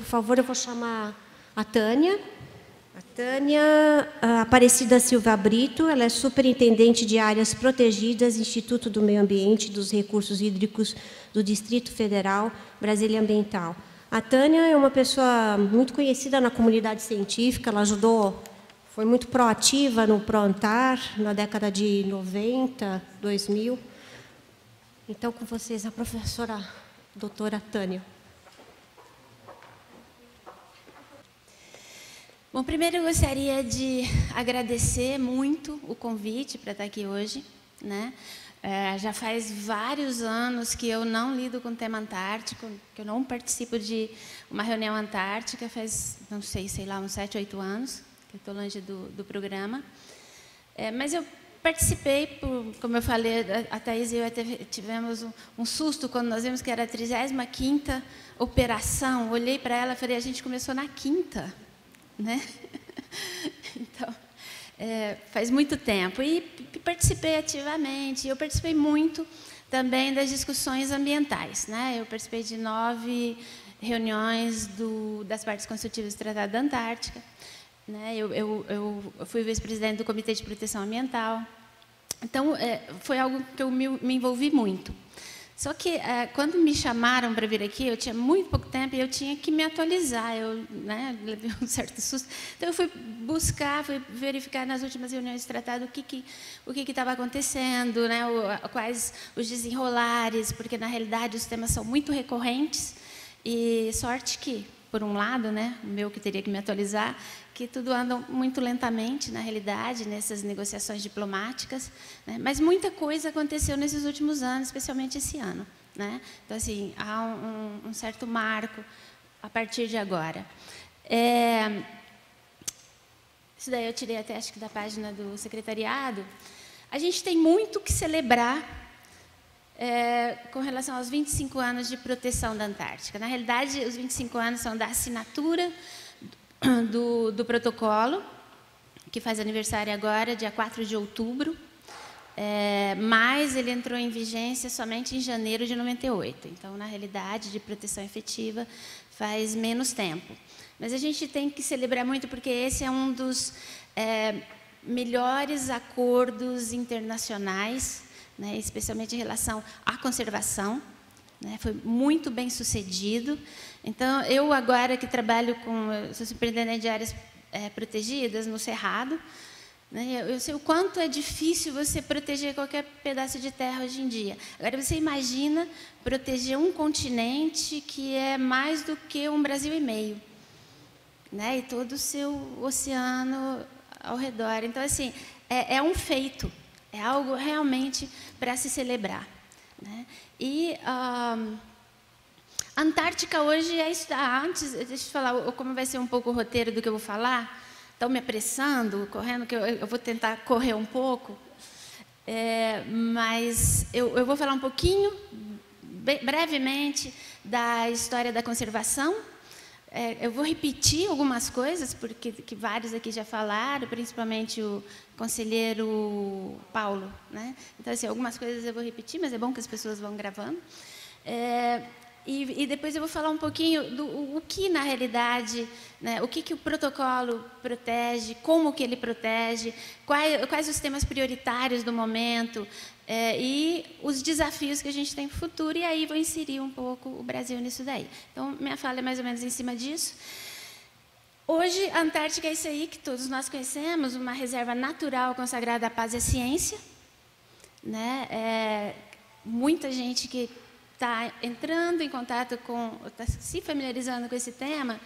favor, eu vou chamar a Tânia. A Tânia Aparecida Silva Brito, ela é superintendente de áreas protegidas, Instituto do Meio Ambiente e dos Recursos Hídricos do Distrito Federal, Brasília Ambiental. A Tânia é uma pessoa muito conhecida na comunidade científica, ela ajudou, foi muito proativa no ProAntar, na década de 90, 2000. Então, com vocês, a professora doutora Tânia. Bom, primeiro eu gostaria de agradecer muito o convite para estar aqui hoje, né? Já faz vários anos que eu não lido com o tema antártico, que eu não participo de uma reunião antártica, faz, não sei lá, uns 7, 8 anos, que eu estou longe do programa. Mas eu participei, como eu falei, a Thaís e eu tivemos um susto quando nós vimos que era a 35ª operação. Olhei para ela e falei, a gente começou na 5ª. Né? Então, faz muito tempo. E participei ativamente. Eu participei muito também das discussões ambientais. Né? Eu participei de 9 reuniões das partes consultivas do Tratado da Antártica. Né? Eu fui vice-presidente do Comitê de Proteção Ambiental. Então, foi algo que eu me envolvi muito. Só que, quando me chamaram para vir aqui, eu tinha muito pouco tempo e eu tinha que me atualizar. Eu levei um certo susto. Então, eu fui buscar, fui verificar nas últimas reuniões de tratado o que estava acontecendo, né, quais os desenrolares, porque, na realidade, os temas são muito recorrentes. E sorte que, por um lado, né, o meu que teria que me atualizar, que tudo anda muito lentamente, na realidade, nessas negociações diplomáticas, né? Mas muita coisa aconteceu nesses últimos anos, especialmente esse ano. Né? Então, assim, há um certo marco a partir de agora. Isso daí eu tirei até, acho que, da página do secretariado. A gente tem muito que celebrar com relação aos 25 anos de proteção da Antártica. Na realidade, os 25 anos são da assinatura do protocolo, que faz aniversário agora, dia 4 de outubro, mas ele entrou em vigência somente em janeiro de 98. Então, na realidade, de proteção efetiva, faz menos tempo. Mas a gente tem que celebrar muito, porque esse é um dos melhores acordos internacionais, né, especialmente em relação à conservação. Né, foi muito bem sucedido. Então, eu agora que trabalho sou superintendente de áreas protegidas no Cerrado, né, eu sei o quanto é difícil você proteger qualquer pedaço de terra hoje em dia. Agora, você imagina proteger um continente que é mais do que um Brasil e meio, né, e todo o seu oceano ao redor. Então, assim, é um feito, é algo realmente para se celebrar. Né? E a Antártica hoje antes, deixa eu falar como vai ser um pouco o roteiro do que eu vou falar. Estão me apressando, correndo, que eu vou tentar correr um pouco. Mas eu vou falar um pouquinho, brevemente, da história da conservação. Eu vou repetir algumas coisas, porque que vários aqui já falaram, principalmente o conselheiro Paulo. Né? Então, assim, algumas coisas eu vou repetir, mas é bom que as pessoas vão gravando. E depois eu vou falar um pouquinho do que, na realidade, né, o que o protocolo protege, como que ele protege, quais os temas prioritários do momento, e os desafios que a gente tem para o futuro, e aí vou inserir um pouco o Brasil nisso daí. Então, minha fala é mais ou menos em cima disso. Hoje, a Antártica é isso aí que todos nós conhecemos, uma reserva natural consagrada à paz e à ciência. Né? Muita gente que está entrando em contato está se familiarizando com esse tema,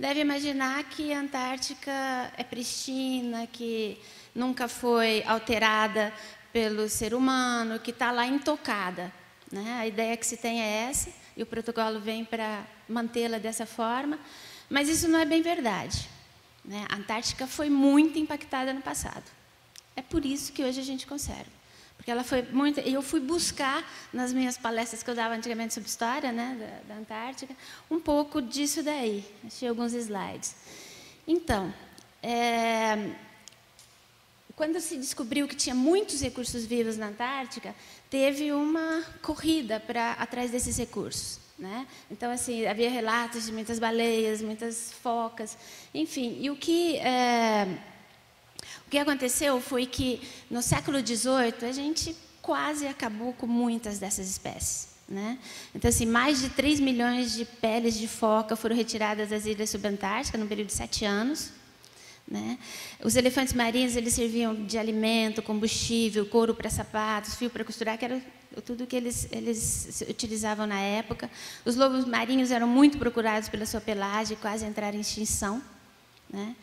deve imaginar que a Antártica é pristina, que nunca foi alterada pelo ser humano, que está lá intocada. Né? A ideia que se tem é essa, e o protocolo vem para mantê-la dessa forma, mas isso não é bem verdade. Né? A Antártica foi muito impactada no passado. É por isso que hoje a gente conserva. Porque ela foi muito... Eu fui buscar, nas minhas palestras que eu dava antigamente sobre história, né, da Antártica, um pouco disso daí. Achei alguns slides. Então, quando se descobriu que tinha muitos recursos vivos na Antártica, teve uma corrida atrás desses recursos. né? Então, assim, havia relatos de muitas baleias, muitas focas, enfim. E o que aconteceu foi que, no século XVIII, a gente quase acabou com muitas dessas espécies, né? Então, assim, mais de 3 milhões de peles de foca foram retiradas das ilhas subantárticas no período de 7 anos. Né? Os elefantes marinhos, eles serviam de alimento, combustível, couro para sapatos, fio para costurar, que era tudo que eles utilizavam na época. Os lobos marinhos eram muito procurados pela sua pelagem, quase entraram em extinção. Né?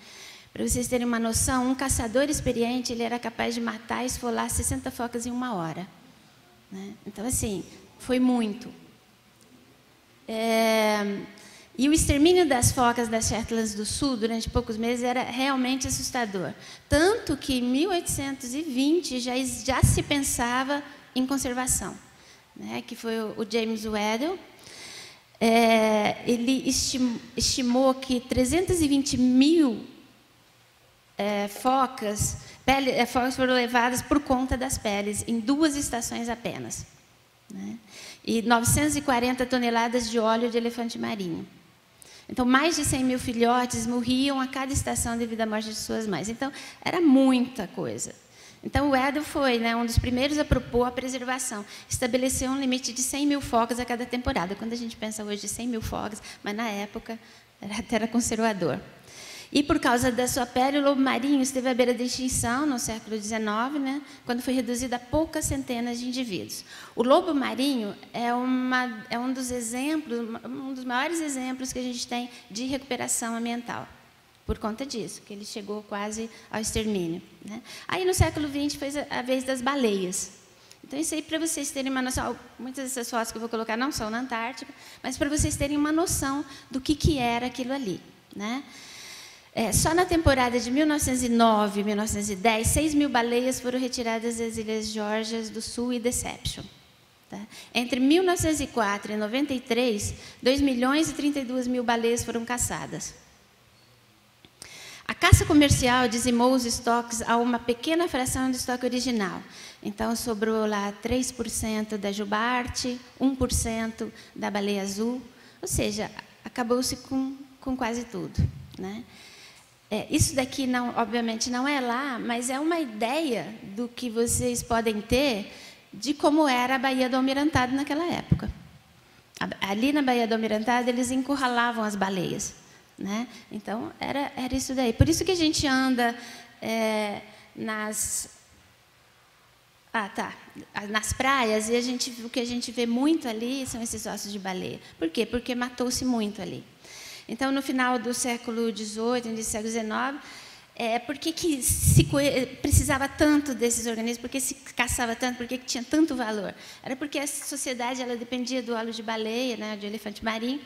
Para vocês terem uma noção, um caçador experiente ele era capaz de matar e esfolar 60 focas em 1 hora. Né? Então, assim, foi muito. E o extermínio das focas das Shetlands do Sul, durante poucos meses, era realmente assustador. Tanto que, em 1820, já se pensava em conservação. Né? Que foi o James Weddell. Ele estimou que 320 mil focas foram levadas por conta das peles, em 2 estações apenas. Né? E 940 toneladas de óleo de elefante marinho. Então, mais de 100 mil filhotes morriam a cada estação devido à morte de suas mães. Então, era muita coisa. Então, o Weddell foi, né, um dos primeiros a propor a preservação. Estabeleceu um limite de 100 mil focas a cada temporada. Quando a gente pensa hoje de 100 mil focas, mas na época era conservador. E, por causa da sua pele, o lobo marinho esteve à beira da extinção no século XIX, né, quando foi reduzido a poucas centenas de indivíduos. O lobo marinho é um dos exemplos, um dos maiores exemplos que a gente tem de recuperação ambiental, por conta disso, que ele chegou quase ao extermínio. Né? Aí, no século XX, foi a vez das baleias. Então, isso aí, para vocês terem uma noção, muitas dessas fotos que eu vou colocar não são na Antártica, mas para vocês terem uma noção do que era aquilo ali. Né? Só na temporada de 1909 e 1910, 6 mil baleias foram retiradas das Ilhas Geórgias do Sul e Deception. Tá? Entre 1904 e 93, 2 milhões e 32 mil baleias foram caçadas. A caça comercial dizimou os estoques a uma pequena fração do estoque original. Então, sobrou lá 3% da jubarte, 1% da baleia azul, ou seja, acabou-se com quase tudo. Né? Isso daqui, não, obviamente, não é lá, mas é uma ideia do que vocês podem ter de como era a Baía do Almirantado naquela época. Ali na Baía do Almirantado, eles encurralavam as baleias. Né? Então, era isso daí. Por isso que a gente anda nas praias e o que a gente vê muito ali são esses ossos de baleia. Por quê? Porque matou-se muito ali. Então, no final do século XVIII, início do século XIX, por que precisava tanto desses organismos? Por que se caçava tanto? Por que tinha tanto valor? Era porque a sociedade ela dependia do óleo de baleia, né, de elefante marinho,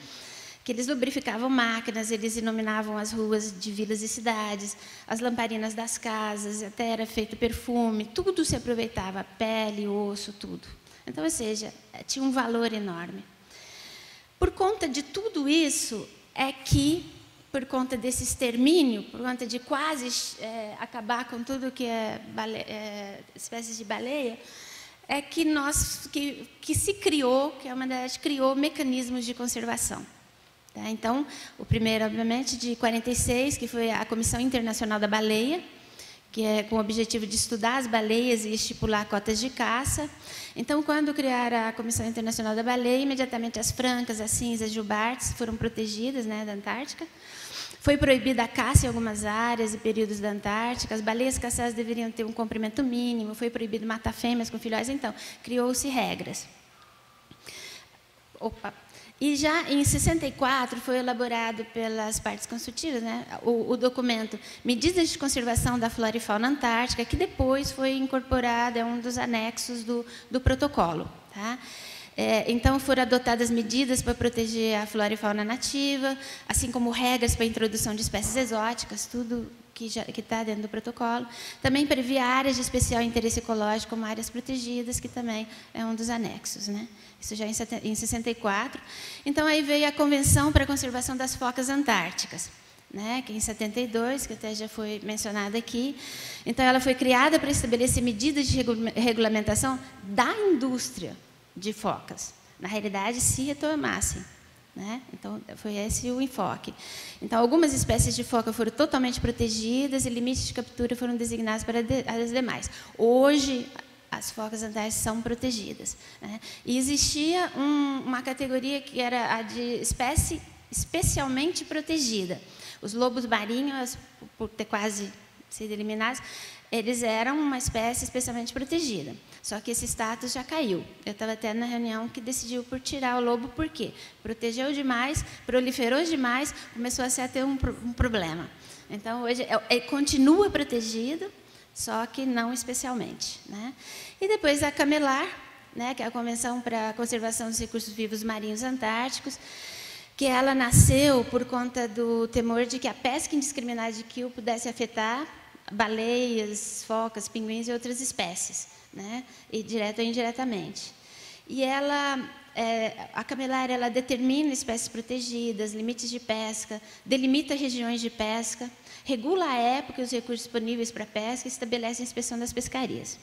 que eles lubrificavam máquinas, eles iluminavam as ruas de vilas e cidades, as lamparinas das casas, até era feito perfume, tudo se aproveitava, pele, osso, tudo. Então, ou seja, tinha um valor enorme. Por conta de tudo isso, por conta desse extermínio, por conta de quase acabar com tudo que espécies de baleia, que se criou, que a humanidade criou mecanismos de conservação. Tá? Então, o primeiro, obviamente, de 46, que foi a Comissão Internacional da Baleia, que é com o objetivo de estudar as baleias e estipular cotas de caça. Então, quando criaram a Comissão Internacional da Baleia, imediatamente as francas, as cinzas, as jubartes foram protegidas, né, da Antártica. Foi proibida a caça em algumas áreas e períodos da Antártica. As baleias caçadas deveriam ter um comprimento mínimo. Foi proibido matar fêmeas com filhotes. Então, criou-se regras. E já em 64 foi elaborado pelas partes consultivas, né, o documento Medidas de Conservação da Flora e Fauna Antártica, que depois foi incorporado, é um dos anexos do protocolo. Tá? Então, foram adotadas medidas para proteger a flora e fauna nativa, assim como regras para a introdução de espécies exóticas, tudo que está dentro do protocolo. Também previa áreas de especial interesse ecológico, como áreas protegidas, que também é um dos anexos. Né? Isso já em 64. Então, aí veio a Convenção para a Conservação das Focas Antárticas, né, que em 72, que até já foi mencionada aqui. Então, ela foi criada para estabelecer medidas de regulamentação da indústria de focas. na realidade, se retomassem, né? Então, foi esse o enfoque. Então, algumas espécies de foca foram totalmente protegidas e limites de captura foram designados para as demais. Hoje, as focas antárticas são protegidas, né? E existia uma categoria que era a de espécie especialmente protegida. Os lobos marinhos, por ter quase sido eliminados, eles eram uma espécie especialmente protegida. Só que esse status já caiu. Eu estava até na reunião que decidiu por tirar o lobo, por quê? Protegeu demais, proliferou demais, começou a ter um problema. Então, hoje, continua protegido, só que não especialmente, né? E depois a CAMELAR, né, que é a Convenção para a Conservação dos Recursos Vivos Marinhos Antárticos, que ela nasceu por conta do temor de que a pesca indiscriminada de krill pudesse afetar baleias, focas, pinguins e outras espécies, né, e direto ou indiretamente. E ela, a CAMELAR, ela determina espécies protegidas, limites de pesca, delimita regiões de pesca, regula a época e os recursos disponíveis para pesca e estabelece a inspeção das pescarias.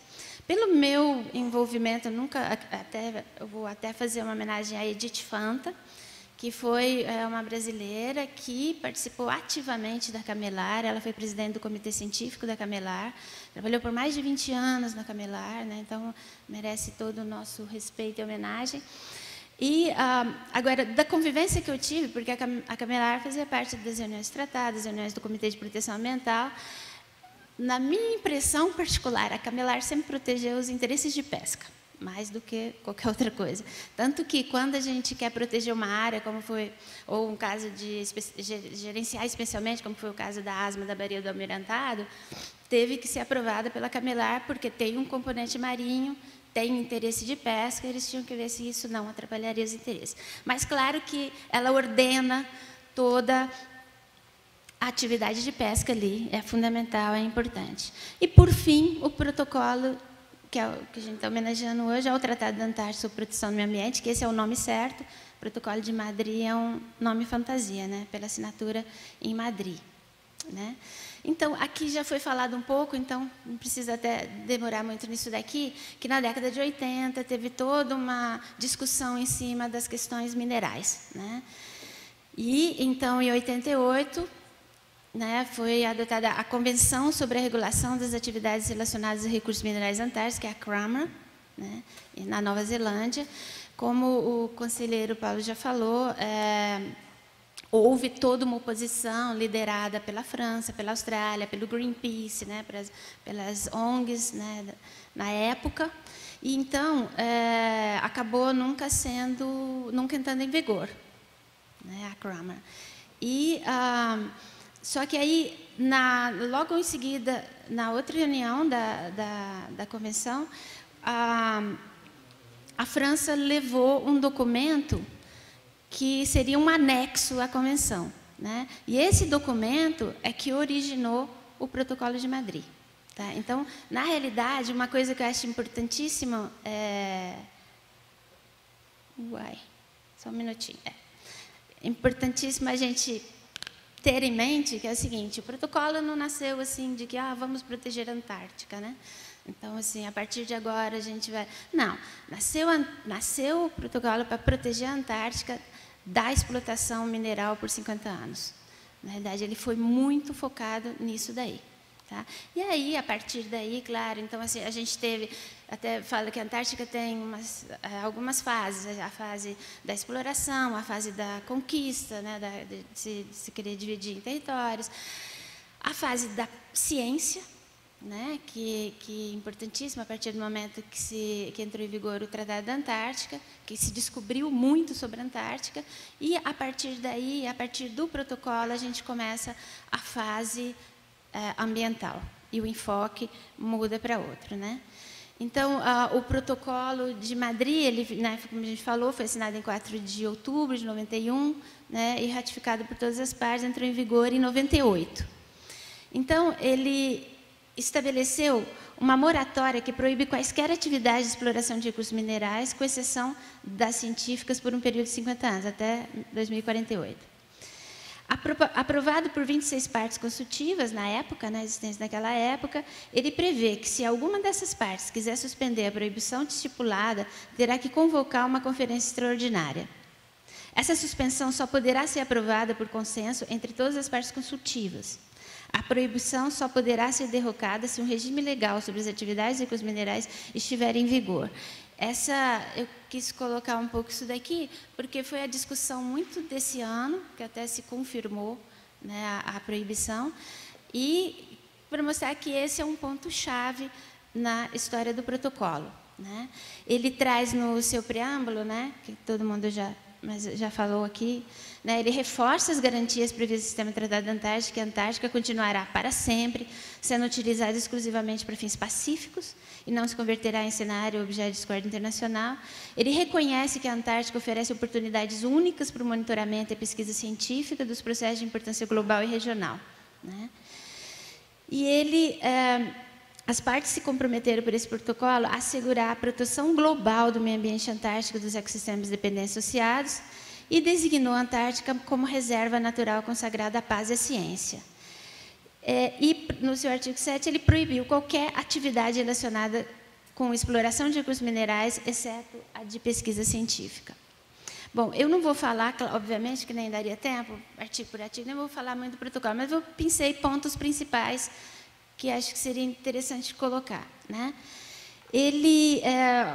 Pelo meu envolvimento, eu vou até fazer uma homenagem a Edith Fanta, que foi uma brasileira que participou ativamente da CAMELAR. Ela foi presidente do comitê científico da CAMELAR, trabalhou por mais de 20 anos na CAMELAR, né? Então merece todo o nosso respeito e homenagem. E agora, da convivência que eu tive, porque a CAMELAR fazia parte das reuniões tratadas, das reuniões do Comitê de Proteção Ambiental, na minha impressão particular, a CAMELAR sempre protegeu os interesses de pesca, mais do que qualquer outra coisa. Tanto que, quando a gente quer proteger uma área, como foi, ou um caso de gerenciar especialmente, como foi o caso da asma da Baía do Almirantado, teve que ser aprovada pela CAMELAR, porque tem um componente marinho, tem interesse de pesca, eles tinham que ver se isso não atrapalharia os interesses. Mas, claro que ela ordena toda a atividade de pesca ali, é fundamental, é importante. E, por fim, o protocolo, que é o que a gente está homenageando hoje, é o Tratado da Antártica sobre Proteção do Meio Ambiente, que esse é o nome certo. O Protocolo de Madrid é um nome fantasia, né, pela assinatura em Madrid, né? Então, aqui já foi falado um pouco, então não precisa até demorar muito nisso daqui, que na década de 80 teve toda uma discussão em cima das questões minerais, né? E, então, em 88, né, foi adotada a Convenção sobre a Regulação das Atividades Relacionadas a Recursos Minerais Antárticos, que é a CRAMA, né, na Nova Zelândia. Como o conselheiro Paulo já falou, houve toda uma oposição liderada pela França, pela Austrália, pelo Greenpeace, né, pelas ONGs, né, na época. E, então, acabou nunca entrando em vigor, né, a CRAMA. E só que aí, logo em seguida, na outra reunião da convenção, a França levou um documento que seria um anexo à convenção, né? E esse documento é que originou o Protocolo de Madrid, tá? Então, na realidade, uma coisa que eu acho importantíssima só um minutinho. Importantíssimo a gente ter em mente que é o seguinte: o protocolo não nasceu assim de que vamos proteger a Antártica, né? Então, assim, a partir de agora a gente vai... Não, nasceu o protocolo para proteger a Antártica da explotação mineral por 50 anos. Na verdade, ele foi muito focado nisso daí, tá? E aí, a partir daí, claro, então, assim, a gente teve... Até fala que a Antártica tem algumas fases: a fase da exploração, a fase da conquista, né, de se querer dividir em territórios, a fase da ciência, né, que é importantíssima a partir do momento que entrou em vigor o Tratado da Antártica, que se descobriu muito sobre a Antártica, e a partir daí, a partir do protocolo, a gente começa a fase ambiental, e o enfoque muda para outro, né? Então, o Protocolo de Madrid, ele, né, como a gente falou, foi assinado em 4 de outubro de 91, né, e ratificado por todas as partes, entrou em vigor em 98. Então, ele estabeleceu uma moratória que proíbe quaisquer atividades de exploração de recursos minerais, com exceção das científicas, por um período de 50 anos, até 2048. Aprovado por 26 partes consultivas na época, na existência daquela época, ele prevê que, se alguma dessas partes quiser suspender a proibição estipulada, terá que convocar uma conferência extraordinária. Essa suspensão só poderá ser aprovada por consenso entre todas as partes consultivas. A proibição só poderá ser derrocada se um regime legal sobre as atividades e recursos minerais estiver em vigor. Eu quis colocar um pouco isso daqui, porque foi a discussão muito desse ano, que até se confirmou, né, a proibição, e para mostrar que esse é um ponto-chave na história do protocolo, né? Ele traz no seu preâmbulo, né, que todo mundo já falou aqui, né, ele reforça as garantias previstas no Sistema de Tratado da Antártica, que a Antártica continuará para sempre sendo utilizada exclusivamente para fins pacíficos e não se converterá em cenário ou objeto de discórdia internacional. Ele reconhece que a Antártica oferece oportunidades únicas para o monitoramento e pesquisa científica dos processos de importância global e regional, né? E as partes se comprometeram por esse protocolo a assegurar a proteção global do meio ambiente antártico dos ecossistemas dependentes associados e designou a Antártica como reserva natural consagrada à paz e à ciência. E, no seu artigo 7, ele proibiu qualquer atividade relacionada com exploração de recursos minerais, exceto a de pesquisa científica. Bom, eu não vou falar, obviamente, que nem daria tempo, artigo por artigo, nem vou falar muito do protocolo, mas eu pensei pontos principais que acho que seria interessante colocar, né?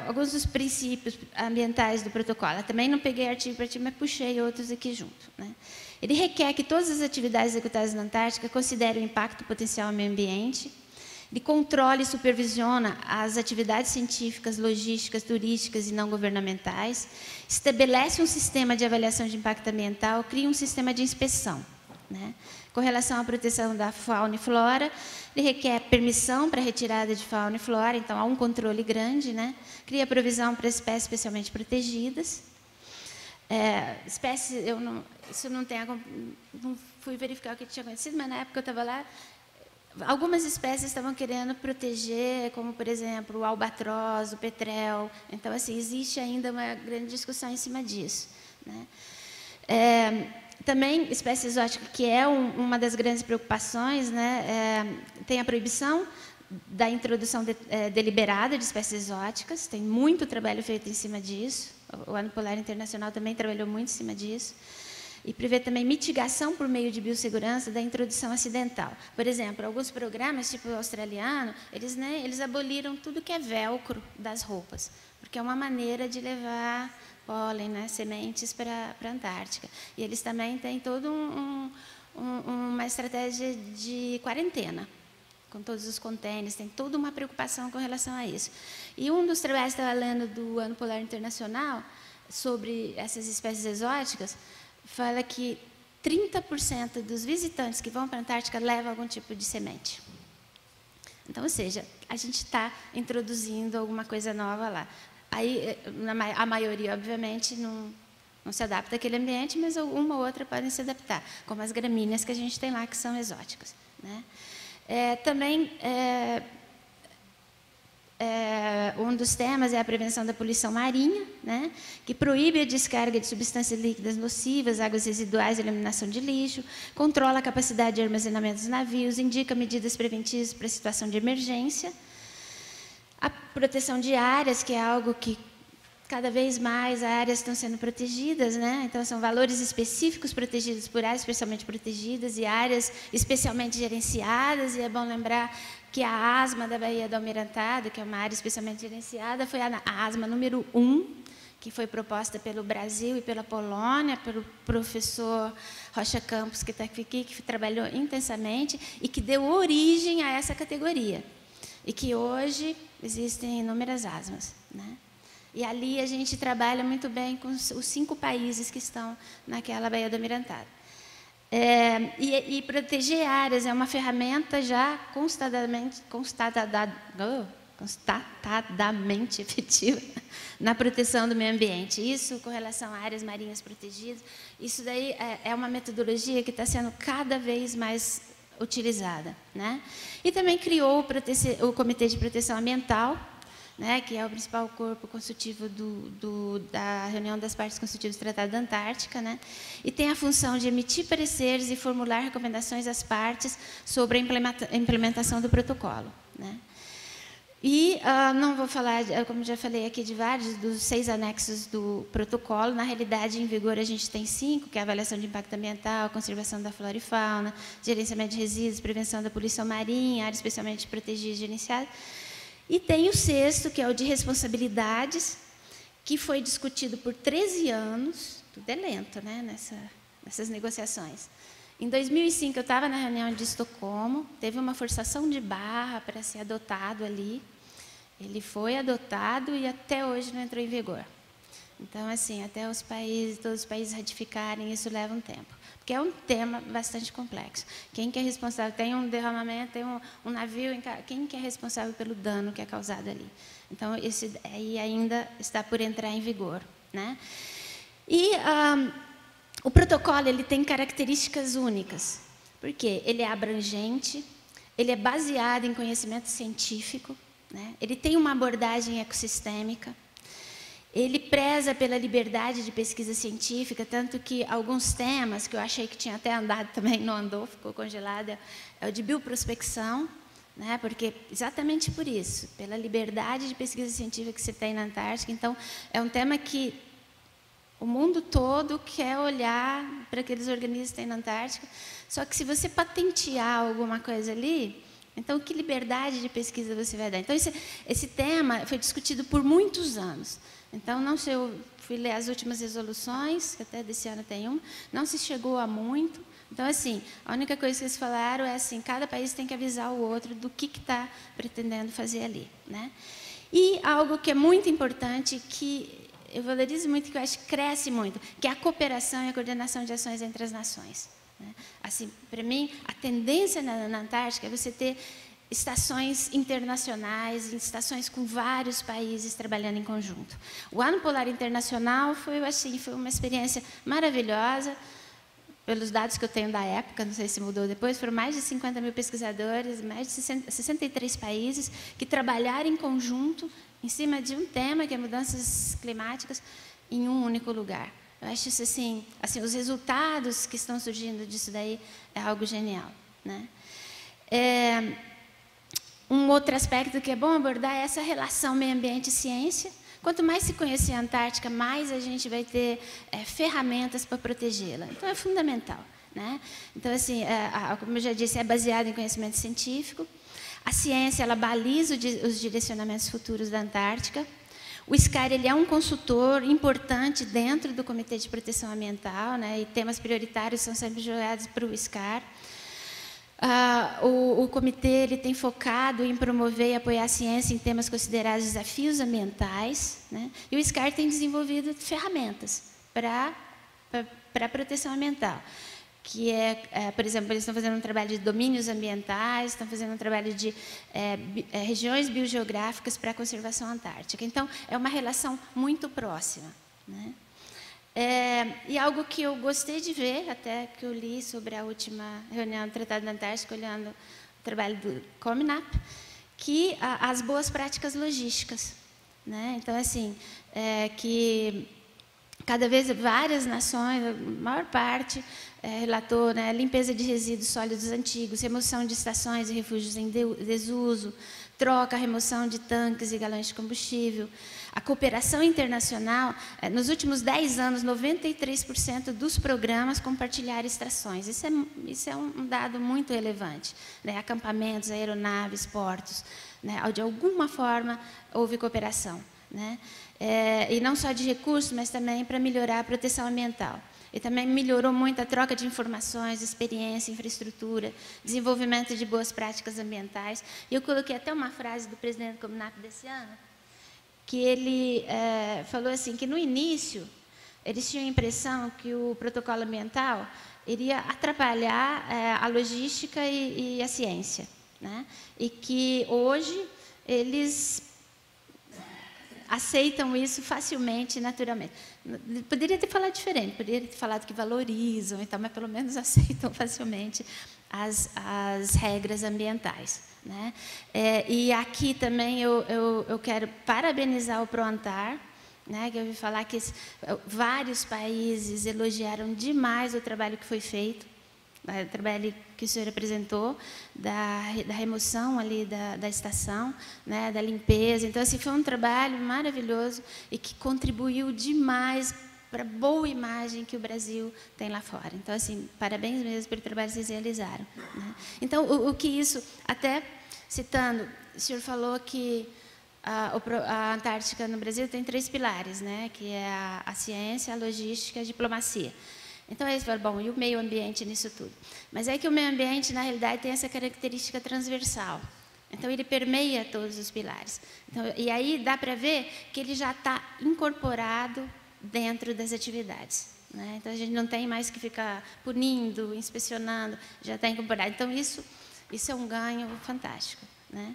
Alguns dos princípios ambientais do protocolo, eu também não peguei artigo por artigo, mas puxei outros aqui junto, né? Ele requer que todas as atividades executadas na Antártica considerem o impacto potencial ao meio ambiente, ele controla e supervisiona as atividades científicas, logísticas, turísticas e não governamentais, estabelece um sistema de avaliação de impacto ambiental, cria um sistema de inspeção, né? Com relação à proteção da fauna e flora, ele requer permissão para retirada de fauna e flora, então há um controle grande, né? Cria provisão para espécies especialmente protegidas. Espécies, não fui verificar o que tinha acontecido, mas na época que eu estava lá, algumas espécies estavam querendo proteger, como, por exemplo, o albatroz, o petrel. Então, assim, existe ainda uma grande discussão em cima disso, né? Também, espécie exótica, que é uma das grandes preocupações, né? Tem a proibição da introdução deliberada de espécies exóticas, tem muito trabalho feito em cima disso, o Ano Polar Internacional também trabalhou muito em cima disso, e prevê também mitigação por meio de biossegurança da introdução acidental. Por exemplo, alguns programas, tipo o australiano, eles aboliram tudo que é velcro das roupas, porque é uma maneira de levar pólen, né, sementes para a Antártica. E eles também têm toda uma estratégia de quarentena, com todos os contêineres, tem toda uma preocupação com relação a isso. E um dos trabalhos que estava lendo do Ano Polar Internacional, sobre essas espécies exóticas, fala que 30% dos visitantes que vão para a Antártica levam algum tipo de semente. Então, ou seja, a gente está introduzindo alguma coisa nova lá. Aí, a maioria, obviamente, não se adapta àquele ambiente, mas uma ou outra podem se adaptar, como as gramíneas que a gente tem lá, que são exóticas, né? Também, um dos temas é a prevenção da poluição marinha, né, que proíbe a descarga de substâncias líquidas nocivas, águas residuais e eliminação de lixo, controla a capacidade de armazenamento dos navios, indica medidas preventivas para a situação de emergência. A proteção de áreas, que é algo que cada vez mais áreas estão sendo protegidas, né? Então, são valores específicos protegidos por áreas especialmente protegidas e áreas especialmente gerenciadas. E é bom lembrar que a ASMA da Baía do Almirantado, que é uma área especialmente gerenciada, foi a ASMA número 1, que foi proposta pelo Brasil e pela Polônia, pelo professor Rocha Campos, que está aqui, que trabalhou intensamente e que deu origem a essa categoria. E que hoje existem inúmeras ASMAs, né? E ali a gente trabalha muito bem com os 5 países que estão naquela Baía do Almirantado. E proteger áreas é uma ferramenta já constatadamente efetiva na proteção do meio ambiente. Isso com relação a áreas marinhas protegidas. Isso daí é uma metodologia que está sendo cada vez mais utilizada, né? E também criou o Comitê de Proteção Ambiental, né, que é o principal corpo consultivo da reunião das partes consultivas do Tratado da Antártica, né, e tem a função de emitir pareceres e formular recomendações às partes sobre a implementação do protocolo, né. E não vou falar, como já falei aqui, de vários dos 6 anexos do protocolo. Na realidade, em vigor, a gente tem 5, que é a avaliação de impacto ambiental, conservação da flora e fauna, gerenciamento de resíduos, prevenção da poluição marinha, área especialmente protegida e gerenciada. E tem o 6º, que é o de responsabilidades, que foi discutido por 13 anos, tudo é lento, né, nessas negociações. Em 2005, eu estava na reunião de Estocolmo, teve uma forçação de barra para ser adotado ali. Ele foi adotado e até hoje não entrou em vigor. Então, assim, até todos os países ratificarem, isso leva um tempo. Porque é um tema bastante complexo. Quem que é responsável? Tem um derramamento, tem um navio, quem que é responsável pelo dano que é causado ali? Então, esse aí ainda está por entrar em vigor, né? E o protocolo ele tem características únicas, porque ele é abrangente, ele é baseado em conhecimento científico, né? Ele tem uma abordagem ecossistêmica, ele preza pela liberdade de pesquisa científica, tanto que alguns temas que eu achei que tinha até andado também não andou, ficou congelado, é o de bioprospecção, né? Porque exatamente por isso, pela liberdade de pesquisa científica que se tem na Antártica. Então, é um tema que o mundo todo quer olhar para aqueles organismos que tem na Antártica, só que se você patentear alguma coisa ali, então que liberdade de pesquisa você vai dar? Então esse tema foi discutido por muitos anos. Então não sei, eu fui ler as últimas resoluções, que até desse ano tem uma, não se chegou a muito. Então assim, a única coisa que eles falaram é assim, cada país tem que avisar o outro do que está pretendendo fazer ali, né? E algo que é muito importante, que eu valorizo muito, que eu acho que cresce muito, que é a cooperação e a coordenação de ações entre as nações, né? Assim, para mim, a tendência na Antártica é você ter estações internacionais, estações com vários países trabalhando em conjunto. O Ano Polar Internacional foi uma experiência maravilhosa. Pelos dados que eu tenho da época, não sei se mudou depois, foram mais de 50 mil pesquisadores, mais de 63 países que trabalharam em conjunto em cima de um tema, que é mudanças climáticas, em um único lugar. Eu acho isso assim, os resultados que estão surgindo disso daí é algo genial, né? Um outro aspecto que é bom abordar é essa relação meio ambiente e ciência. Quanto mais se conhecer a Antártica, mais a gente vai ter ferramentas para protegê-la. Então, é fundamental, né? Então, assim, como eu já disse, é baseado em conhecimento científico. A ciência, ela baliza os direcionamentos futuros da Antártica. O SCAR, ele é um consultor importante dentro do Comitê de Proteção Ambiental, né? E temas prioritários são sempre jogados para o SCAR. O comitê ele tem focado em promover e apoiar a ciência em temas considerados desafios ambientais, né? E o SCAR tem desenvolvido ferramentas para a proteção ambiental, que por exemplo, eles estão fazendo um trabalho de domínios ambientais, estão fazendo um trabalho de regiões biogeográficas para a conservação antártica. Então, é uma relação muito próxima, né? E algo que eu gostei de ver, até que eu li sobre a última reunião do Tratado da Antártica, olhando o trabalho do COMINAP, que as boas práticas logísticas, né? Então, assim, que cada vez várias nações, a maior parte, relatou, né, limpeza de resíduos sólidos antigos, remoção de estações e refúgios em desuso, troca, remoção de tanques e galões de combustível. A cooperação internacional, nos últimos 10 anos, 93% dos programas compartilharam estações. Isso é um dado muito relevante, né? Acampamentos, aeronaves, portos, né? De alguma forma houve cooperação, né? E não só de recursos, mas também para melhorar a proteção ambiental. E também melhorou muito a troca de informações, experiência, infraestrutura, desenvolvimento de boas práticas ambientais. E eu coloquei até uma frase do presidente do COMINAP desse ano, que ele falou assim, que no início eles tinham a impressão que o protocolo ambiental iria atrapalhar a logística e a ciência, né? E que hoje eles aceitam isso facilmente e naturalmente. Poderia ter falado diferente, poderia ter falado que valorizam, então, mas pelo menos aceitam facilmente as regras ambientais, né? E aqui também eu quero parabenizar o PROANTAR, né, que eu ouvi falar que vários países elogiaram demais o trabalho que foi feito, o trabalho que o senhor apresentou, da remoção ali da estação, né, da limpeza. Então, assim, foi um trabalho maravilhoso e que contribuiu demais para a boa imagem que o Brasil tem lá fora. Então, assim, parabéns mesmo pelo trabalho que vocês realizaram, né? Então, o que isso, até citando, o senhor falou que a Antártica no Brasil tem 3 pilares, né, que é a ciência, a logística e a diplomacia. Então, eles falam, bom, e o meio ambiente nisso tudo? Mas é que o meio ambiente, na realidade, tem essa característica transversal. Então, ele permeia todos os pilares. Então, e aí dá para ver que ele já está incorporado dentro das atividades, né? Então, a gente não tem mais que ficar punindo, inspecionando, já está incorporado. Então, isso é um ganho fantástico, né?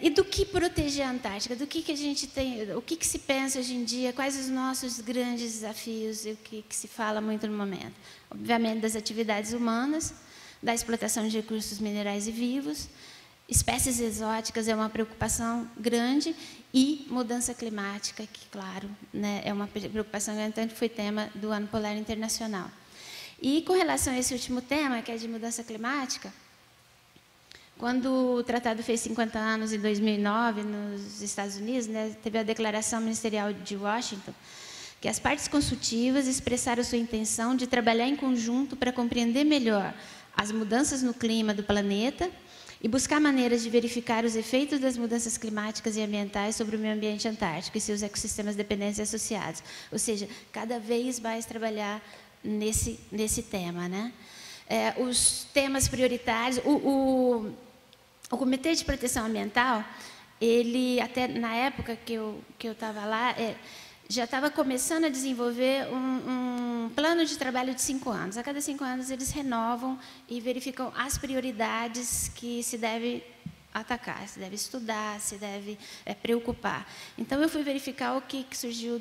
E do que proteger a Antártica? Do que a gente tem? O que se pensa hoje em dia? Quais os nossos grandes desafios e o que se fala muito no momento? Obviamente, das atividades humanas, da exploração de recursos minerais e vivos, espécies exóticas é uma preocupação grande e mudança climática, que, claro, né, é uma preocupação grande, tanto que foi tema do Ano Polar Internacional. E com relação a esse último tema, que é de mudança climática, quando o tratado fez 50 anos, em 2009, nos Estados Unidos, né, teve a Declaração Ministerial de Washington, que as partes consultivas expressaram sua intenção de trabalhar em conjunto para compreender melhor as mudanças no clima do planeta e buscar maneiras de verificar os efeitos das mudanças climáticas e ambientais sobre o meio ambiente antártico e seus ecossistemas dependentes e associados. Ou seja, cada vez mais trabalhar nesse tema, né? Os temas prioritários, o Comitê de Proteção Ambiental, ele, até na época que eu estava lá, já estava começando a desenvolver um plano de trabalho de 5 anos. A cada 5 anos, eles renovam e verificam as prioridades que se deve atacar, se deve estudar, se deve preocupar. Então, eu fui verificar o que surgiu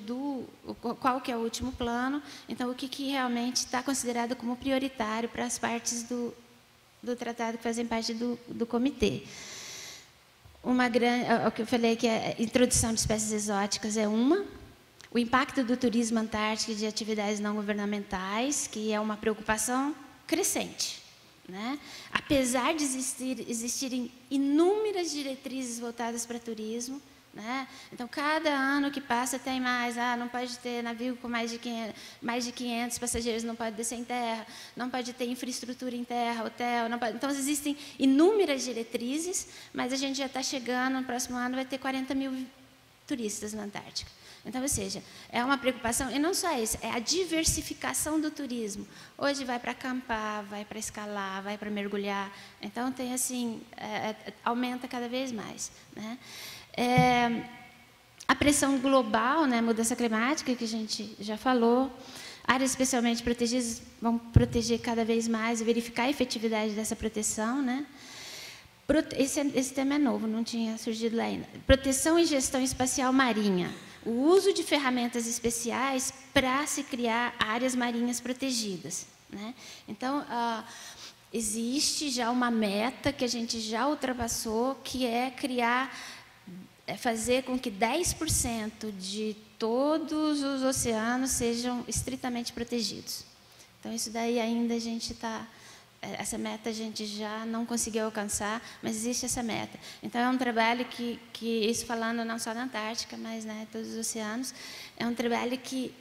qual que é o último plano, então, o que realmente está considerado como prioritário para as partes do tratado que fazem parte do comitê. O que eu falei que a introdução de espécies exóticas é uma, o impacto do turismo antártico e de atividades não governamentais, que é uma preocupação crescente, né? Apesar de existirem inúmeras diretrizes voltadas para turismo, né? Então, cada ano que passa tem mais. Não pode ter navio com mais de 500 passageiros, não pode descer em terra, não pode ter infraestrutura em terra, hotel, não pode. Então, existem inúmeras diretrizes, mas a gente já está chegando, no próximo ano vai ter 40 mil turistas na Antártica. Então, ou seja, é uma preocupação, e não só isso, é a diversificação do turismo. Hoje vai para acampar, vai para escalar, vai para mergulhar. Então, tem assim, aumenta cada vez mais, né? A pressão global, né, mudança climática, que a gente já falou, áreas especialmente protegidas vão proteger cada vez mais e verificar a efetividade dessa proteção, né? Esse tema é novo, não tinha surgido lá ainda. Proteção e gestão espacial marinha. O uso de ferramentas especiais para se criar áreas marinhas protegidas, né? Então, existe já uma meta que a gente já ultrapassou, que é fazer com que 10% de todos os oceanos sejam estritamente protegidos. Então, isso daí ainda a gente está... Essa meta a gente já não conseguiu alcançar, mas existe essa meta. Então, é um trabalho que isso falando não só na Antártica, mas, né, todos os oceanos, é um trabalho que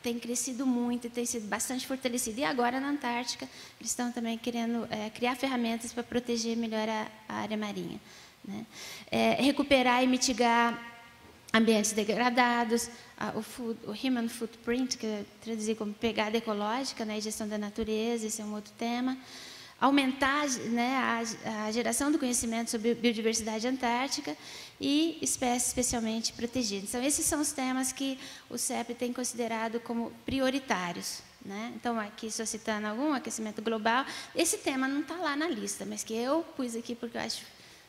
tem crescido muito e tem sido bastante fortalecido. E agora, na Antártica, eles estão também querendo criar ferramentas para proteger melhor a área marinha, né? Recuperar e mitigar ambientes degradados, o human footprint, que eu traduzi como pegada ecológica, né, e gestão da natureza, esse é um outro tema. Aumentar, né, a geração do conhecimento sobre biodiversidade antártica e espécies especialmente protegidas. Então, esses são os temas que o CEP tem considerado como prioritários, né? Então, aqui estou citando algum, aquecimento global. Esse tema não está lá na lista, mas que eu pus aqui porque eu acho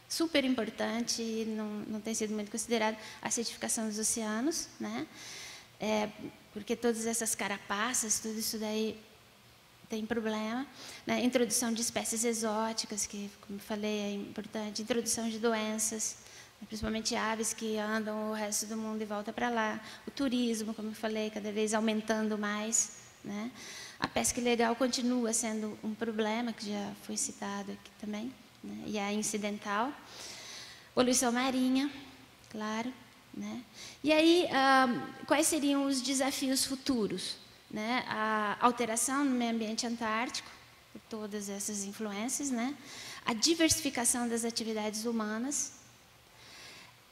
super importante e não tem sido muito considerado, a acidificação dos oceanos, né? Porque todas essas carapaças, tudo isso daí tem problema, né? Introdução de espécies exóticas, que, como eu falei, é importante, introdução de doenças, principalmente aves que andam o resto do mundo e voltam para lá, o turismo, como eu falei, cada vez aumentando mais, né? A pesca ilegal continua sendo um problema, que já foi citado aqui também, né? E é incidental. Poluição marinha, claro, né? E aí, quais seriam os desafios futuros, né? A alteração no meio ambiente antártico, por todas essas influências, né? A diversificação das atividades humanas,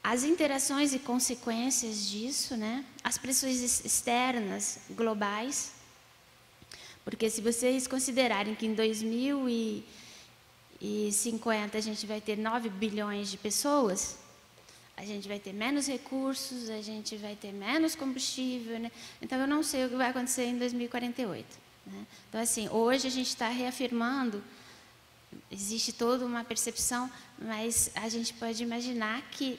as interações e consequências disso, né? As pressões externas globais, porque se vocês considerarem que em 2050 a gente vai ter 9 bilhões de pessoas, a gente vai ter menos recursos, a gente vai ter menos combustível, né? Então eu não sei o que vai acontecer em 2048. Né? Então, assim, hoje a gente está reafirmando, existe toda uma percepção, mas a gente pode imaginar que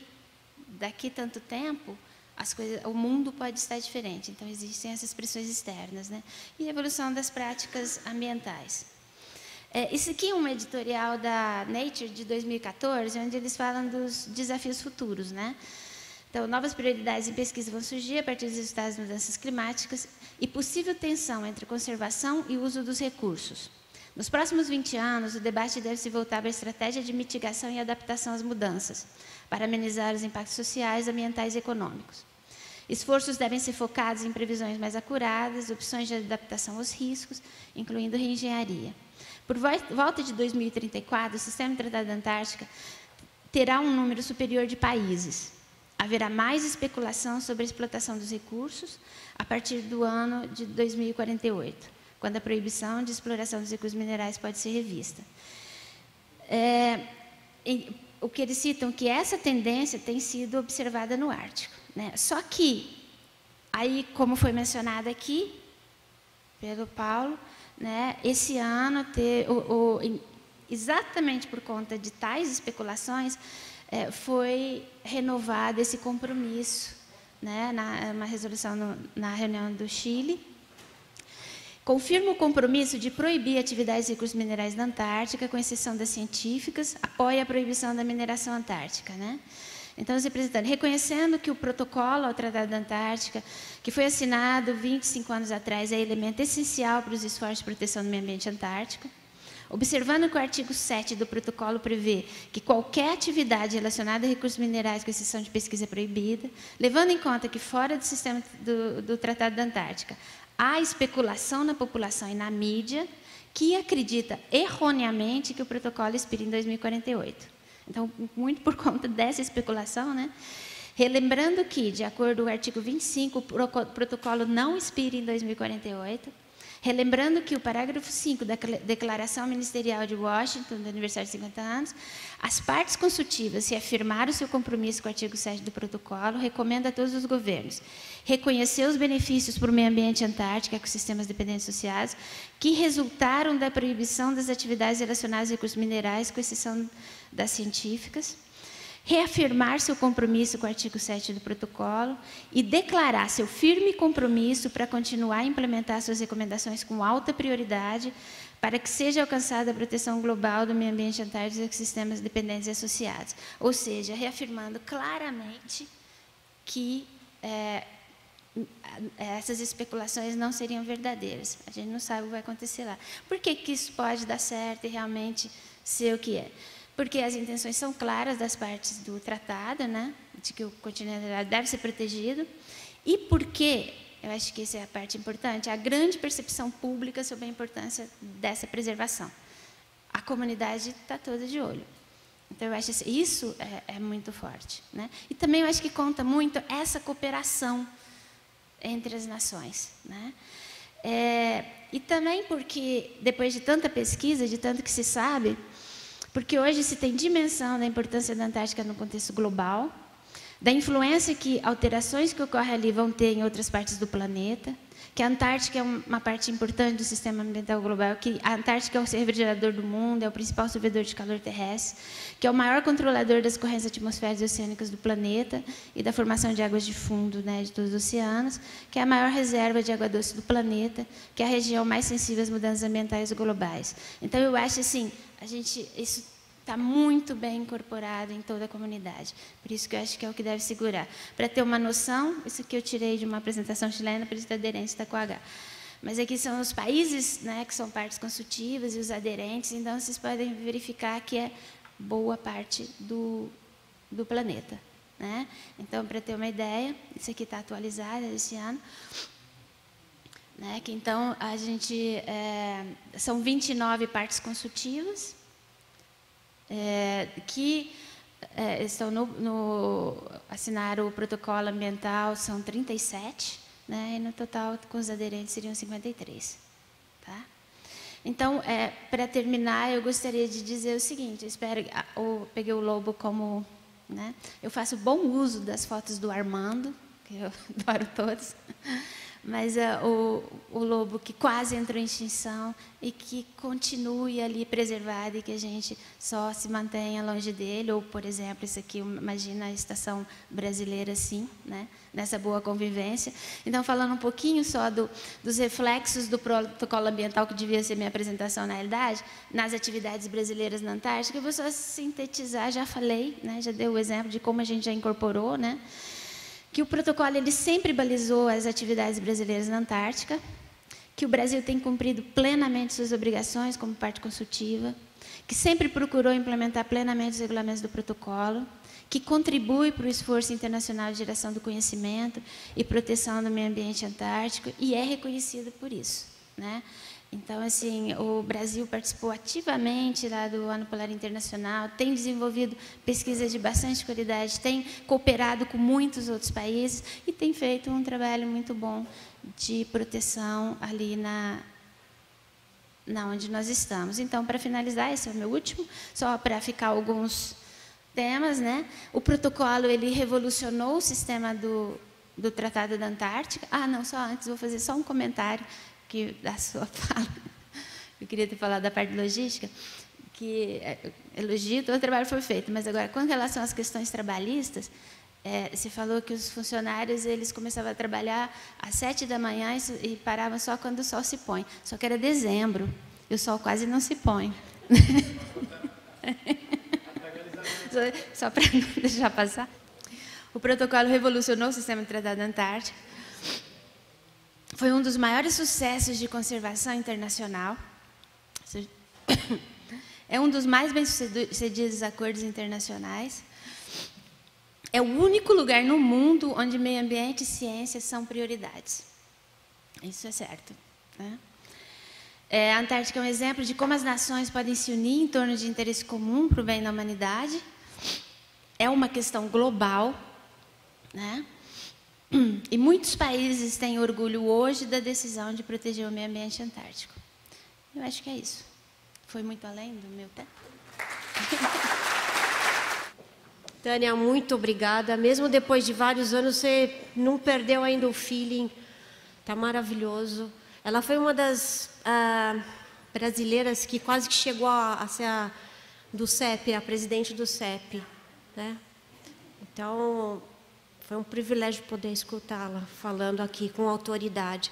daqui a tanto tempo o mundo pode estar diferente. Então existem essas pressões externas, né? E a evolução das práticas ambientais. Isso aqui é um editorial da Nature de 2014, onde eles falam dos desafios futuros, né? Então, novas prioridades em pesquisa vão surgir a partir dos resultados das mudanças climáticas e possível tensão entre conservação e uso dos recursos. Nos próximos 20 anos, o debate deve se voltar para a estratégia de mitigação e adaptação às mudanças, para amenizar os impactos sociais, ambientais e econômicos. Esforços devem ser focados em previsões mais acuradas, opções de adaptação aos riscos, incluindo reengenharia. Por volta de 2034, o Sistema de Tratado da Antártica terá um número superior de países. Haverá mais especulação sobre a explotação dos recursos a partir do ano de 2048, quando a proibição de exploração dos recursos minerais pode ser revista. O que eles citam que essa tendência tem sido observada no Ártico, né? Só que, aí, como foi mencionado aqui pelo Paulo, né, esse ano, exatamente por conta de tais especulações, foi renovado esse compromisso, né, uma resolução na reunião do Chile. Confirma o compromisso de proibir atividades de recursos minerais na Antártica, com exceção das científicas, apoia a proibição da mineração antártica, né? Então, os representantes, reconhecendo que o protocolo ao Tratado da Antártica, que foi assinado 25 anos atrás, é elemento essencial para os esforços de proteção do meio ambiente antártico, observando que o artigo 7 do protocolo prevê que qualquer atividade relacionada a recursos minerais, com exceção de pesquisa, é proibida, levando em conta que fora do sistema do Tratado da Antártica, há especulação na população e na mídia que acredita erroneamente que o protocolo expira em 2048. Então, muito por conta dessa especulação, né? Relembrando que, de acordo com o artigo 25, o protocolo não expira em 2048. Relembrando que o parágrafo 5 da Declaração Ministerial de Washington, do aniversário de 50 anos, as partes consultivas, se afirmaram seu compromisso com o artigo 7 do protocolo, recomenda a todos os governos reconhecer os benefícios para o meio ambiente antártico e ecossistemas dependentes associados que resultaram da proibição das atividades relacionadas a recursos minerais, com exceção das científicas, reafirmar seu compromisso com o artigo 7 do protocolo e declarar seu firme compromisso para continuar a implementar suas recomendações com alta prioridade para que seja alcançada a proteção global do meio ambiente antártico e ecossistemas dependentes e associados. Ou seja, reafirmando claramente que essas especulações não seriam verdadeiras. A gente não sabe o que vai acontecer lá. Por que isso pode dar certo e realmente ser o que é? Porque as intenções são claras das partes do tratado, né, de que o continente deve ser protegido, e porque, eu acho que essa é a parte importante, a grande percepção pública sobre a importância dessa preservação. A comunidade está toda de olho. Então, eu acho que isso é muito forte, né? E também eu acho que conta muito essa cooperação entre as nações, né? E também porque, depois de tanta pesquisa, de tanto que se sabe, porque hoje se tem dimensão da importância da Antártica no contexto global, da influência que alterações que ocorrem ali vão ter em outras partes do planeta, que a Antártica é uma parte importante do sistema ambiental global, que a Antártica é o refrigerador do mundo, é o principal servidor de calor terrestre, que é o maior controlador das correntes atmosféricas e oceânicas do planeta e da formação de águas de fundo, né, de todos os oceanos, que é a maior reserva de água doce do planeta, que é a região mais sensível às mudanças ambientais globais. Então, eu acho assim, isso está muito bem incorporado em toda a comunidade. Por isso que eu acho que é o que deve segurar. Para ter uma noção, isso aqui eu tirei de uma apresentação chilena, por isso da aderência da COAH. Mas aqui são os países, né, que são partes consultivas e os aderentes, então vocês podem verificar que é boa parte do planeta. Né? Então, para ter uma ideia, isso aqui está atualizado esse ano. Né, que, então, a gente... são 29 partes consultivas, que estão assinaram o protocolo ambiental, são 37, né, e no total, com os aderentes, seriam 53. Tá? Então, para terminar, eu gostaria de dizer o seguinte, eu peguei o lobo como... Né, eu faço bom uso das fotos do Armando, que eu adoro todos, mas o lobo que quase entrou em extinção e que continue ali preservado e que a gente só se mantenha longe dele, ou, por exemplo, isso aqui, imagina a estação brasileira assim, né, nessa boa convivência. Então, falando um pouquinho só dos reflexos do protocolo ambiental, que devia ser minha apresentação na realidade, nas atividades brasileiras na Antártica, eu vou só sintetizar, já falei, né, já dei o exemplo de como a gente já incorporou, né, que o protocolo ele sempre balizou as atividades brasileiras na Antártica, que o Brasil tem cumprido plenamente suas obrigações como parte consultiva, que sempre procurou implementar plenamente os regulamentos do protocolo, que contribui para o esforço internacional de geração do conhecimento e proteção do meio ambiente antártico e é reconhecido por isso. Né? Então, assim, o Brasil participou ativamente lá do Ano Polar Internacional, tem desenvolvido pesquisas de bastante qualidade, tem cooperado com muitos outros países e tem feito um trabalho muito bom de proteção ali na onde nós estamos. Então, para finalizar, esse é o meu último, só para ficar alguns temas, né? O protocolo ele revolucionou o sistema do Tratado da Antártica. Não, só antes vou fazer só um comentário da sua fala. Eu queria ter falado da parte de logística, que elogio, todo o trabalho foi feito, mas agora, com relação às questões trabalhistas, você falou que os funcionários eles começavam a trabalhar às 7 da manhã e paravam só quando o sol se põe. Só que era dezembro, e o sol quase não se põe. Só para não deixar passar. O protocolo revolucionou o sistema de Tratado da Antártica. Foi um dos maiores sucessos de conservação internacional. É um dos mais bem-sucedidos acordos internacionais. É o único lugar no mundo onde meio ambiente e ciência são prioridades. Isso é certo. Né? A Antártica é um exemplo de como as nações podem se unir em torno de interesse comum para o bem da humanidade. É uma questão global, né? E muitos países têm orgulho hoje da decisão de proteger o meio ambiente antártico. Eu acho que é isso. Foi muito além do meu tempo. Tânia, muito obrigada. Mesmo depois de vários anos, você não perdeu ainda o feeling. Está maravilhoso. Ela foi uma das brasileiras que quase que chegou a ser do CEP, a presidente do CEP. Né? Então, foi um privilégio poder escutá-la falando aqui com autoridade.